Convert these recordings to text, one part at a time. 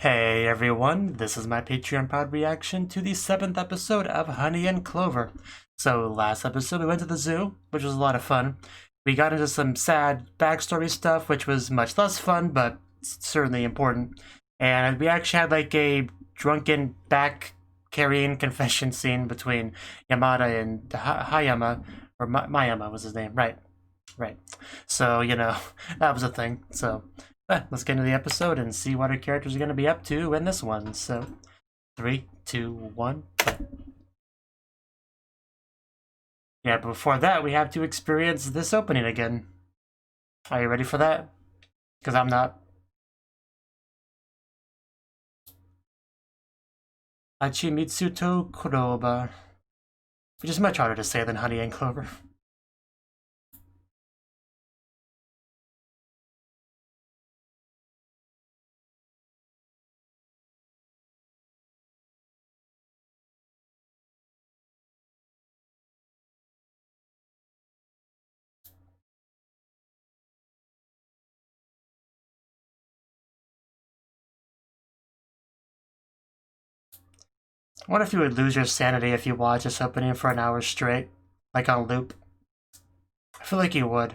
Hey everyone, this is my Patreon pod reaction to the 7th episode of Honey and Clover. So last episode we went to the zoo, which was a lot of fun. We got into some sad backstory stuff, which was much less fun, but certainly important. And we actually had like a drunken back-carrying confession scene between Yamada and Hayama, or Mayama was his name, right. So, you know, that was a thing, so... let's get into the episode and see what our characters are going to be up to in this one. So, 3, 2, 1. Yeah, but before that, we have to experience this opening again. Are you ready for that? Because I'm not. Hachimitsu to Kuroba. Which is much harder to say than Honey and Clover. I wonder if you would lose your sanity if you watch this opening for an hour straight, like on loop. I feel like you would.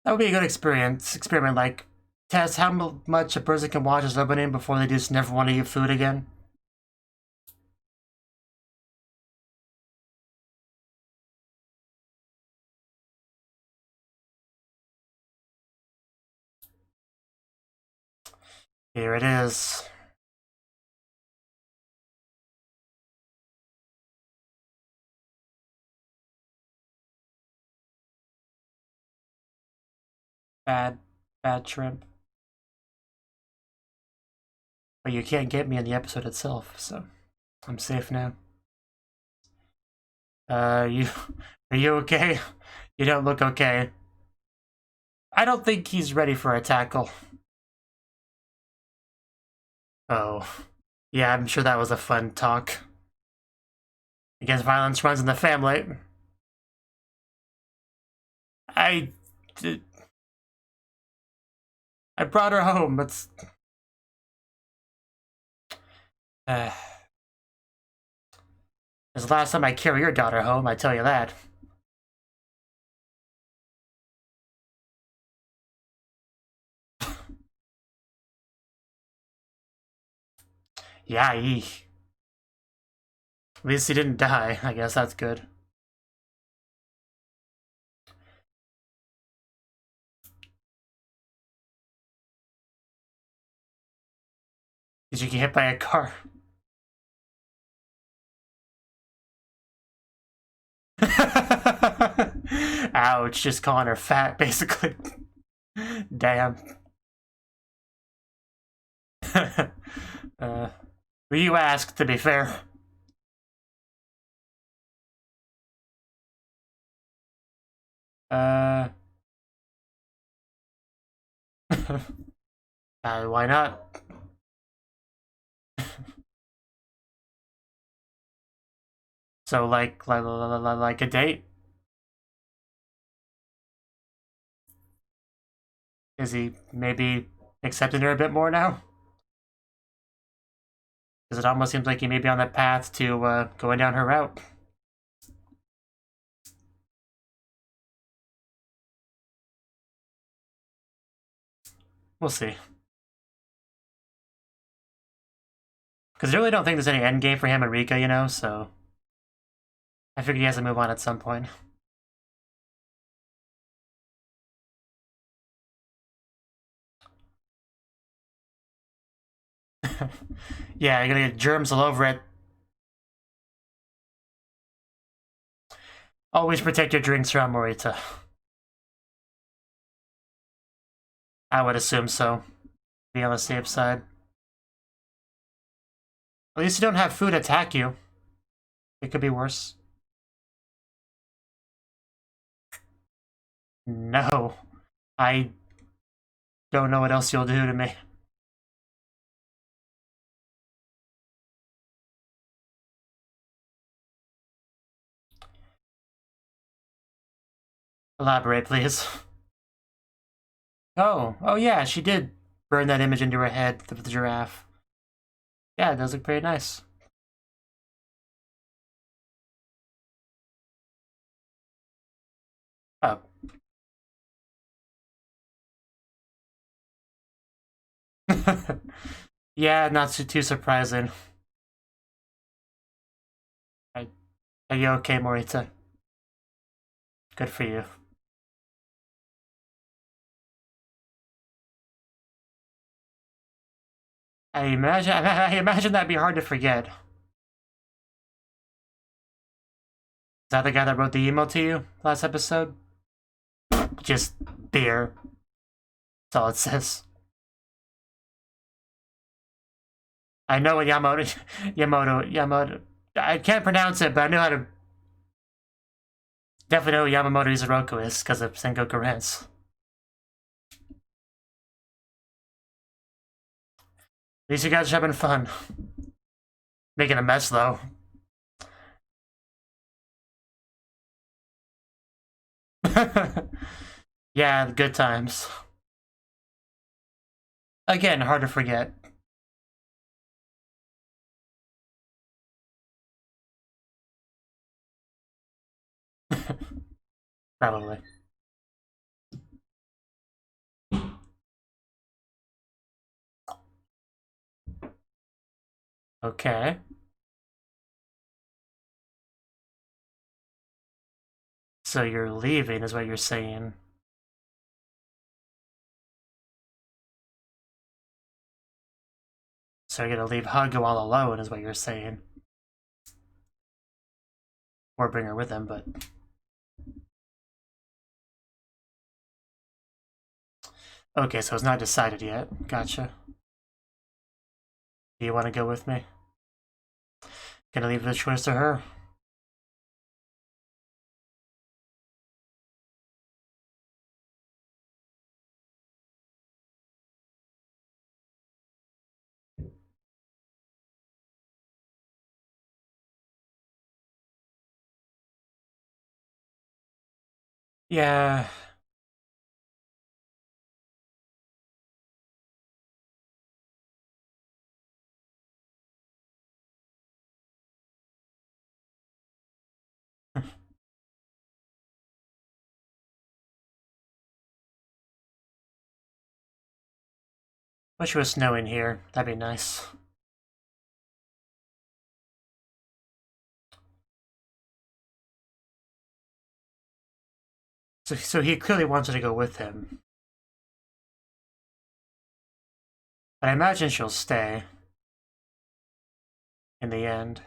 That would be a good experiment, like, test how much a person can watch this opening before they just never want to eat food again. Here it is. Bad shrimp. But you can't get me in the episode itself, so I'm safe now. Are you okay? You don't look okay. I don't think he's ready for a tackle. Oh. Yeah, I'm sure that was a fun talk. I guess violence runs in the family. I brought her home, but... It's the last time I carry your daughter home, I tell you that. Yeah, at least he didn't die. I guess that's good. Did you get hit by a car? Ouch, just calling her fat, basically. Damn. Well, you asked, to be fair. Why not? So, like a date? Is he maybe accepting her a bit more now? Because it almost seems like he may be on that path to going down her route. We'll see. Because I really don't think there's any end game for him and Rika, you know, so... I figured he has to move on at some point. Yeah, you're gonna get germs all over it. Always protect your drinks around Morita. I would assume so. Be on the safe side. At least you don't have food attack you. It could be worse. No. I don't know what else you'll do to me. Elaborate, please. Oh yeah, she did burn that image into her head with the giraffe. Yeah, it does look pretty nice. Oh. Yeah, not too surprising. Are you okay, Morita? Good for you. I imagine that'd be hard to forget. Is that the guy that wrote the email to you last episode? Just beer. That's all it says. I know what Yamamoto. I can't pronounce it, but I know how to. Definitely know what Yamamoto Izoroku is because of Sengoku Rents. At least you guys are having fun. Making a mess though. Yeah, good times. Again, hard to forget. Probably. Okay. So you're leaving is what you're saying. So you're gonna leave Hago all alone is what you're saying. Or bring her with him, but... Okay, so it's not decided yet. Gotcha. Do you want to go with me? Gonna leave the choice to her. Yeah. Wish it was snowing here. That'd be nice. So he clearly wanted to go with him. But I imagine she'll stay. In the end.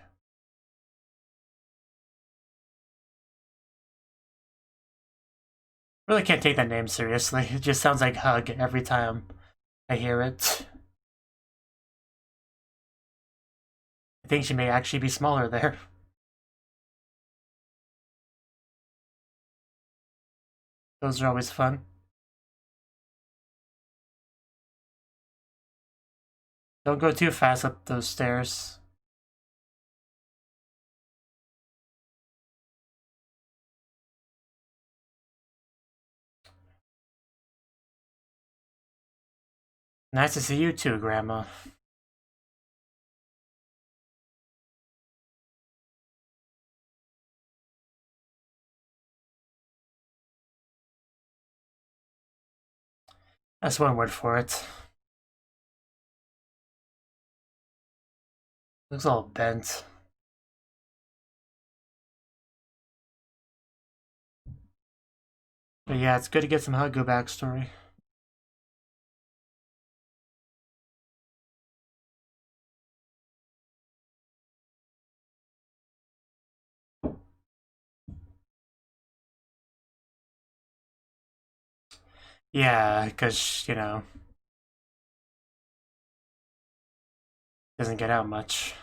Really can't take that name seriously. It just sounds like hug every time I hear it. I think she may actually be smaller there. Those are always fun. Don't go too fast up those stairs. Nice to see you too, Grandma. That's one word for it. Looks all bent. But yeah, it's good to get some Hago backstory. Yeah, because, you know, doesn't get out much.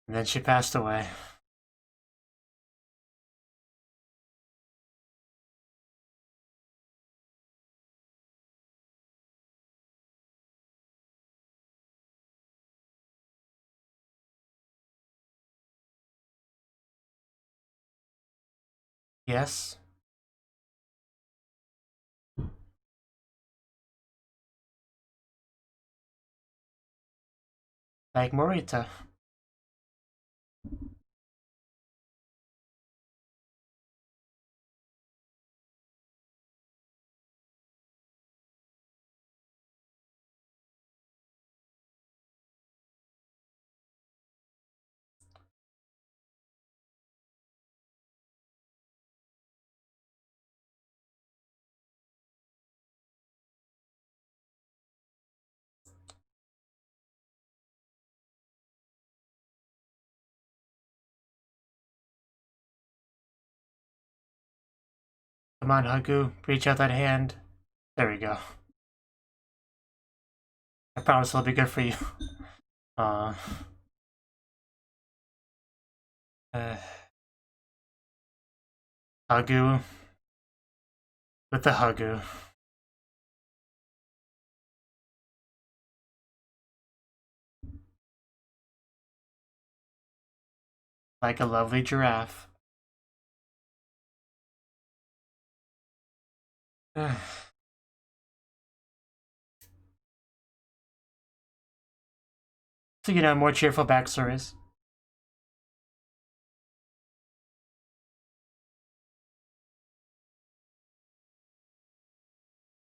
And then she passed away. Yes. Like Morita. Come on, Hagu. Reach out that hand. There we go. I promise it'll be good for you. Uh, Hagu. With the Hagu. Like a lovely giraffe. So, you know, more cheerful backstories.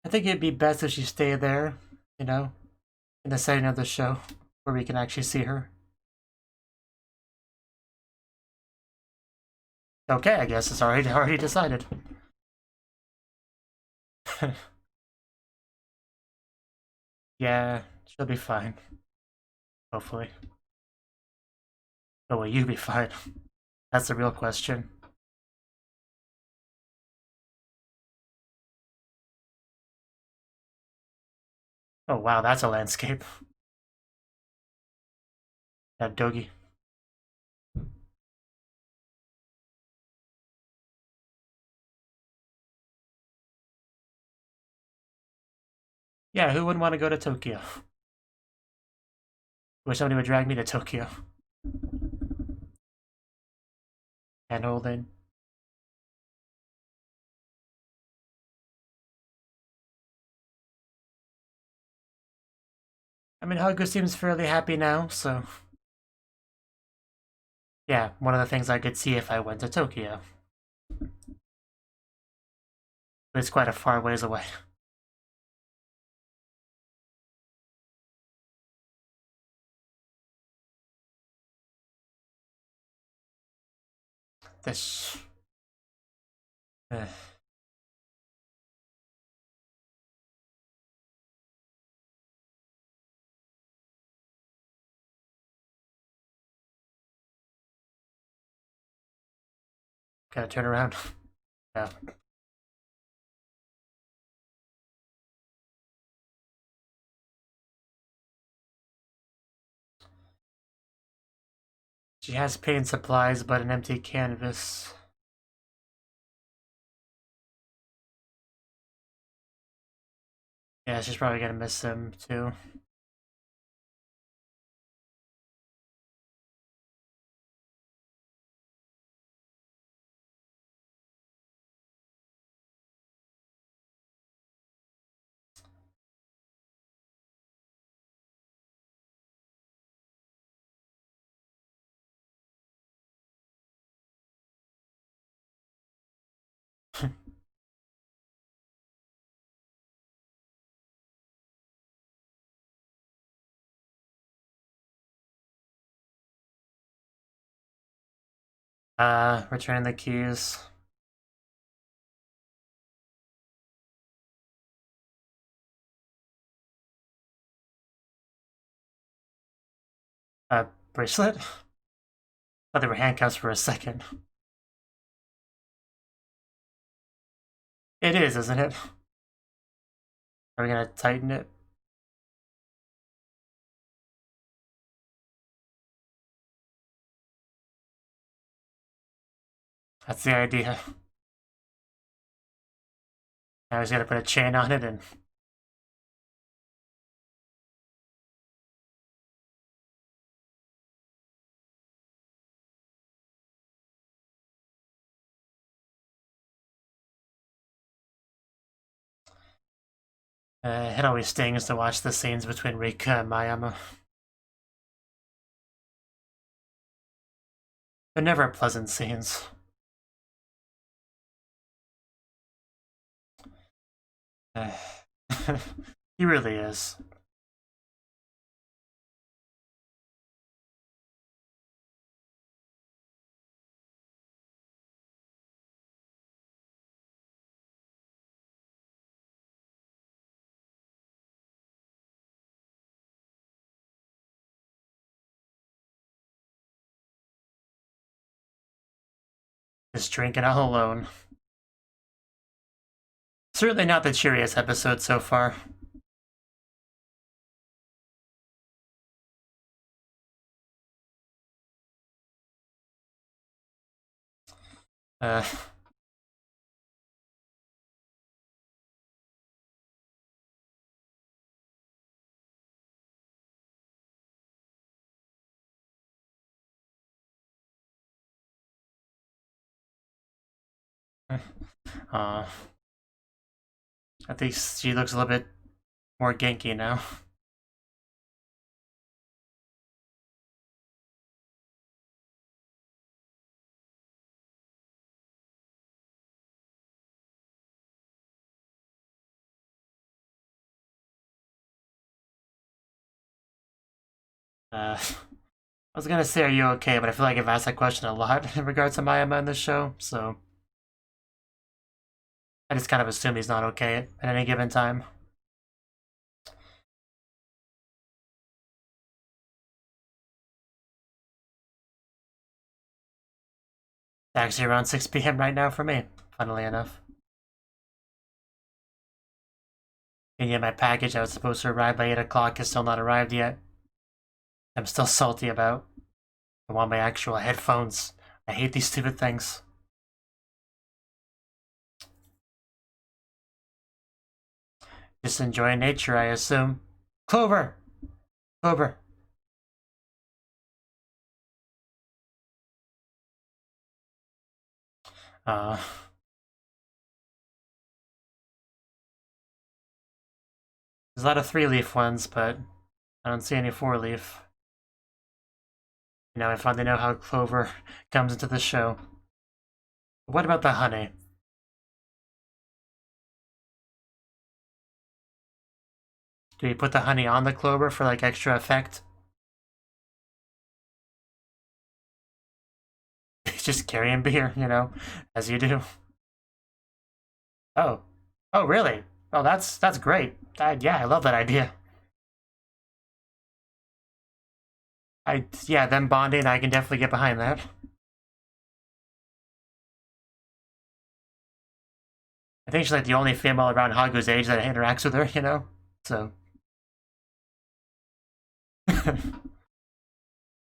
I think it'd be best if she stayed there, you know, in the setting of the show, where we can actually see her. Okay, I guess it's already decided. Yeah, she'll be fine. Hopefully. But will you be fine? That's the real question. Oh wow, that's a landscape. That Dogi. Yeah, who wouldn't want to go to Tokyo? Wish somebody would drag me to Tokyo. And holding. I mean, Hagu seems fairly happy now, so... Yeah, one of the things I could see if I went to Tokyo. But it's quite a far ways away. This... Gotta turn around. Yeah. She has paint supplies, but an empty canvas. Yeah, she's probably gonna miss him, too. Return the keys. Bracelet? Thought they were handcuffs for a second. It is, isn't it? Are we gonna tighten it? That's the idea. Now he's gotta put a chain on it and... It always stings to watch the scenes between Rika and Mayama. They're never pleasant scenes. He really is. Just drinking all alone. Certainly not the cheeriest episode so far. I think she looks a little bit more Genki now. I was gonna say, are you okay? But I feel like I've asked that question a lot in regards to Mayama in this show, so I just kind of assume he's not okay at any given time. It's actually around 6 p.m. right now for me, funnily enough. And yet my package I was supposed to arrive by 8 o'clock is still not arrived yet. I'm still salty about. I want my actual headphones. I hate these stupid things. Just enjoying nature, I assume. Clover! Clover! There's a lot of 3-leaf ones, but I don't see any 4-leaf. Now I finally know how Clover comes into the show. But what about the honey? Do we put the honey on the Clover for like extra effect? Just carrying beer, you know, as you do. Oh. Oh, really? Oh, that's great. Yeah, I love that idea. Yeah, them bonding, I can definitely get behind that. I think she's like the only female around Hagu's age that interacts with her, you know? So.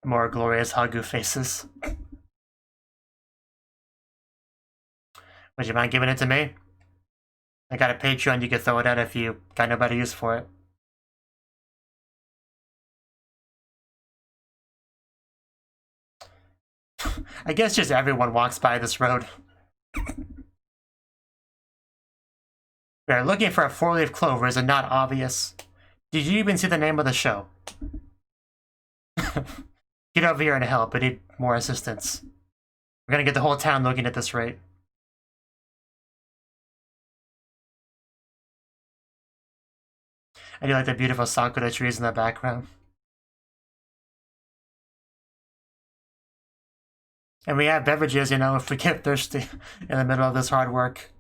More glorious Hagu faces. Would you mind giving it to me? I got a Patreon, you can throw it out if you got no better use for it. I guess just everyone walks by this road. We're looking for a 4-leaf clover, is it not obvious? Did you even see the name of the show? Get over here and help, I need more assistance. We're gonna get the whole town looking at this rate. I do like the beautiful sakura trees in the background. And we have beverages, you know, if we get thirsty in the middle of this hard work.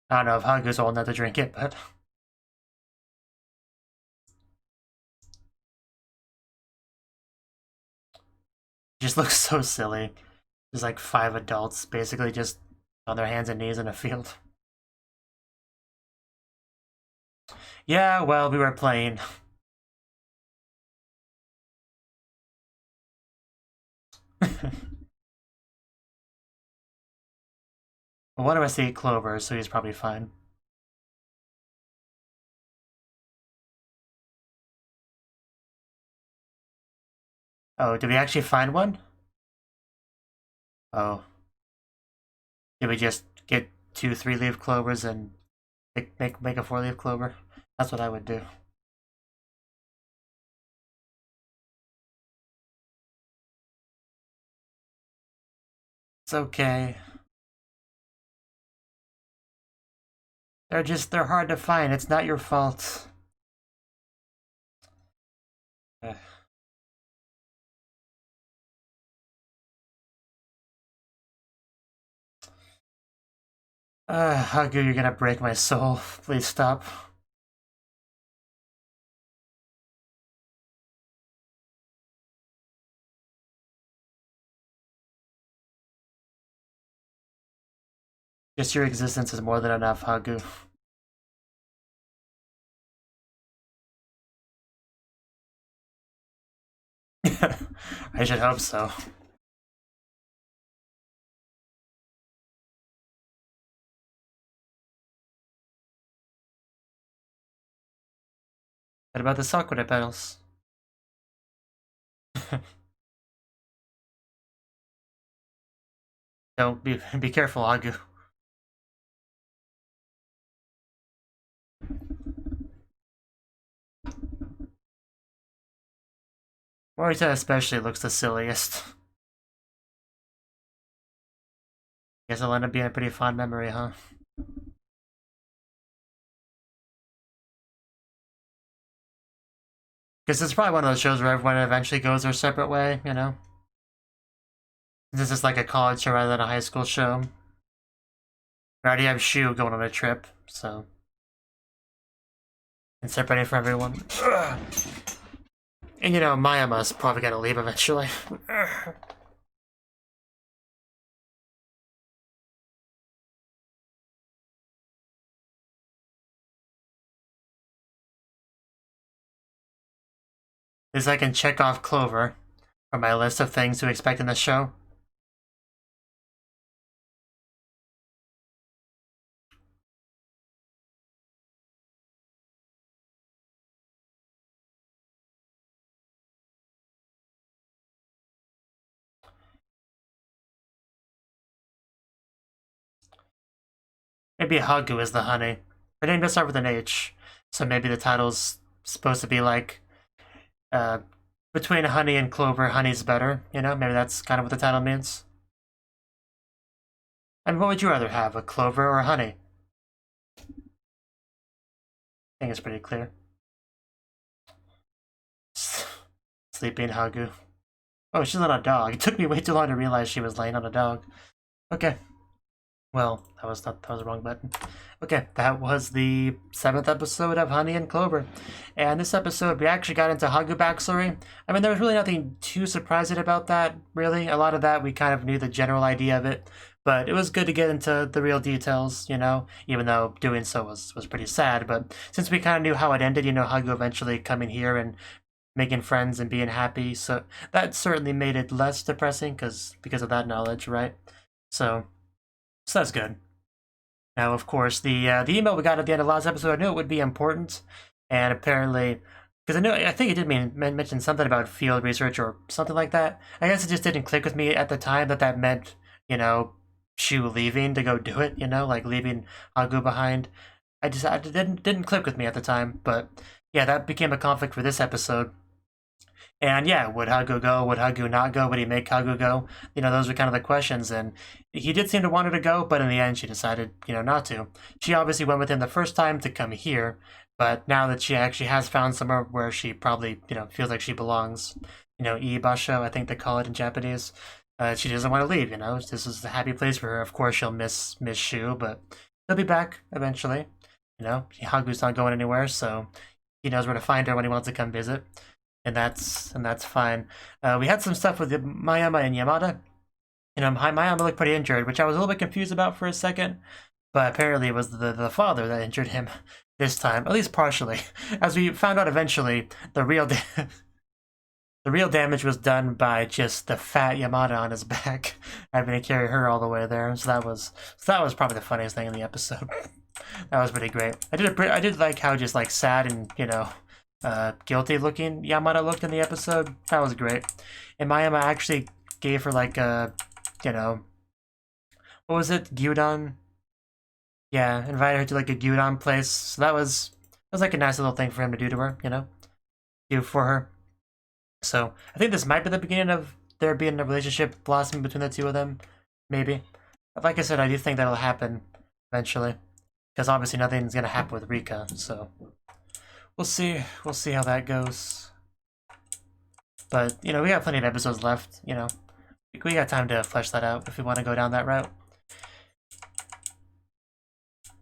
I don't know if Hagu's old enough to drink it, but... It just looks so silly. There's like 5 adults basically just on their hands and knees in a field. Yeah, well, we were playing. Well, one of us ate Clover, so he's probably fine. Oh, did we actually find one? Oh. Did we just get 2 3-leaf clovers and make a 4-leaf clover. That's what I would do. It's okay. They're hard to find. It's not your fault. Hagu, you're gonna break my soul. Please stop. Just your existence is more than enough, Hagu. I should hope so. What about the Sakura petals? Don't be careful, Hagu. Morita especially looks the silliest. Guess it'll end up being a pretty fond memory, huh? Because it's probably one of those shows where everyone eventually goes their separate way, you know? This is like a college show rather than a high school show. We already have Shu going on a trip, so... and separating from everyone. Ugh. And you know, Mayama's probably gonna leave eventually. At least I can check off Clover from my list of things to expect in the show. Maybe Hagu is the honey. Her name does start with an H, so maybe the title's supposed to be like, between Honey and Clover, honey's better, you know? Maybe that's kind of what the title means. I mean, what would you rather have, a Clover or a honey? I think it's pretty clear. Sleeping Hagu. Oh, she's on a dog. It took me way too long to realize she was laying on a dog. Okay. Well, that was the wrong button. Okay, that was the 7th episode of Honey and Clover. And this episode, we actually got into Hagu backstory. I mean, there was really nothing too surprising about that, really. A lot of that, we kind of knew the general idea of it. But it was good to get into the real details, you know, even though doing so was pretty sad. But since we kind of knew how it ended, you know, Hagu eventually coming here and making friends and being happy, so that certainly made it less depressing because of that knowledge, right? So that's good. Now, of course, the email we got at the end of last episode, I knew it would be important, and apparently, because I think it did mention something about field research or something like that. I guess it just didn't click with me at the time that meant, you know, Shu leaving to go do it, you know, like leaving Hagu behind. I didn't click with me at the time, but yeah, that became a conflict for this episode. And yeah, would Hagu go? Would Hagu not go? Would he make Hagu go? You know, those were kind of the questions. And he did seem to want her to go, but in the end, she decided, you know, not to. She obviously went with him the first time to come here, but now that she actually has found somewhere where she probably, you know, feels like she belongs, you know, Iibasho, I think they call it in Japanese, she doesn't want to leave, you know. This is a happy place for her. Of course, she'll miss Shu, but he'll be back eventually. You know, Hagu's not going anywhere, so he knows where to find her when he wants to come visit. And that's fine. We had some stuff with Mayama and Yamada. You know, Mayama looked pretty injured, which I was a little bit confused about for a second. But apparently it was the father that injured him this time, at least partially. As we found out eventually, the real damage was done by just the fat Yamada on his back, having to carry her all the way there. So that was probably the funniest thing in the episode. That was pretty great. I did like how just like sad and, you know, guilty looking Yamada looked in the episode. That was great. And Mayama actually gave her like a, you know, what was it? Gyudon? Yeah, invited her to like a gyudon place. So that was like a nice little thing for him to do to her, you know, do for her. So I think this might be the beginning of there being a relationship blossoming between the two of them, maybe. But like I said, I do think that'll happen eventually, because obviously nothing's gonna happen with Rika. So we'll see. We'll see how that goes. But you know, we got plenty of episodes left. You know, we got time to flesh that out if we want to go down that route.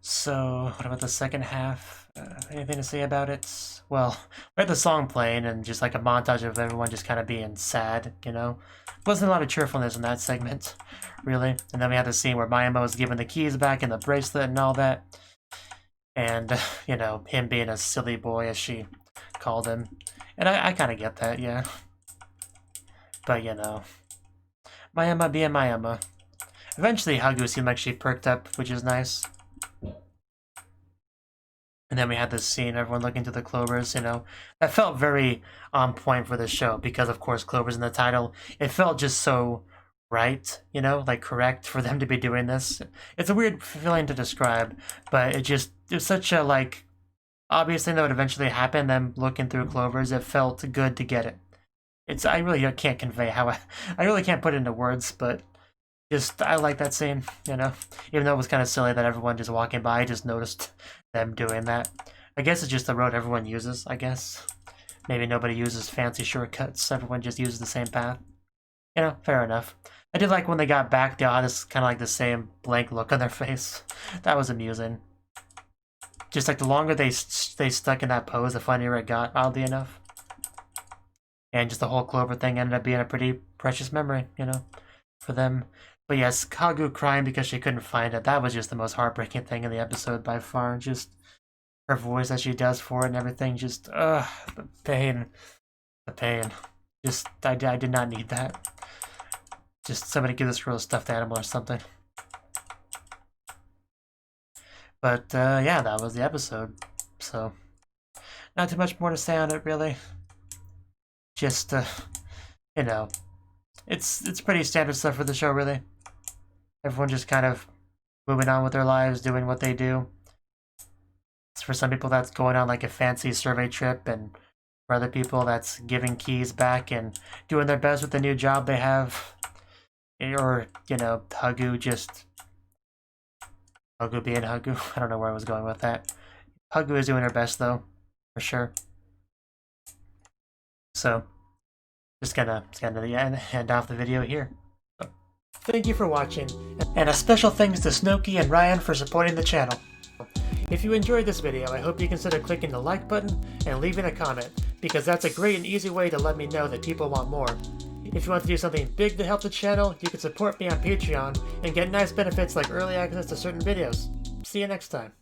So, what about the second half? Anything to say about it? Well, we had the song playing and just like a montage of everyone just kind of being sad, you know? Wasn't a lot of cheerfulness in that segment, really. And then we had the scene where Mayama was given the keys back and the bracelet and all that. And, you know, him being a silly boy, as she called him. And I kind of get that, yeah. But, you know, Mayama being Mayama. Eventually, Hagu seemed like she perked up, which is nice. And then we had this scene, everyone looking to the Clovers, you know. That felt very on point for the show, because of course Clover's in the title. It felt just so right, you know, like correct for them to be doing this. It's a weird feeling to describe, but it was such a, like, obvious thing that would eventually happen, them looking through Clovers. It felt good to get it. I really can't convey how I really can't put it into words, but just, I like that scene, you know? Even though it was kind of silly that everyone just walking by just noticed them doing that. I guess it's just the road everyone uses, I guess. Maybe nobody uses fancy shortcuts, everyone just uses the same path. You know, fair enough. I did like when they got back, they all had this kind of like the same blank look on their face. That was amusing. Just like the longer they stuck in that pose, the funnier it got, oddly enough. And just the whole Clover thing ended up being a pretty precious memory, you know, for them. But yes, Kagu crying because she couldn't find it. That was just the most heartbreaking thing in the episode by far. Just her voice that she does for it and everything. Just, the pain. The pain. Just, I did not need that. Just somebody give this girl a stuffed animal or something. But, yeah, that was the episode. So, not too much more to say on it, really. Just, you know, it's pretty standard stuff for the show, really. Everyone just kind of moving on with their lives, doing what they do. For some people, that's going on like a fancy survey trip, and for other people, that's giving keys back and doing their best with the new job they have. Or, you know, Hagu being Hagu. I don't know where I was going with that. Hagu is doing her best, though, for sure. So, just gonna end off the video here. Thank you for watching, and a special thanks to Cnouki and Ryan for supporting the channel. If you enjoyed this video, I hope you consider clicking the like button and leaving a comment, because that's a great and easy way to let me know that people want more. If you want to do something big to help the channel, you can support me on Patreon and get nice benefits like early access to certain videos. See you next time.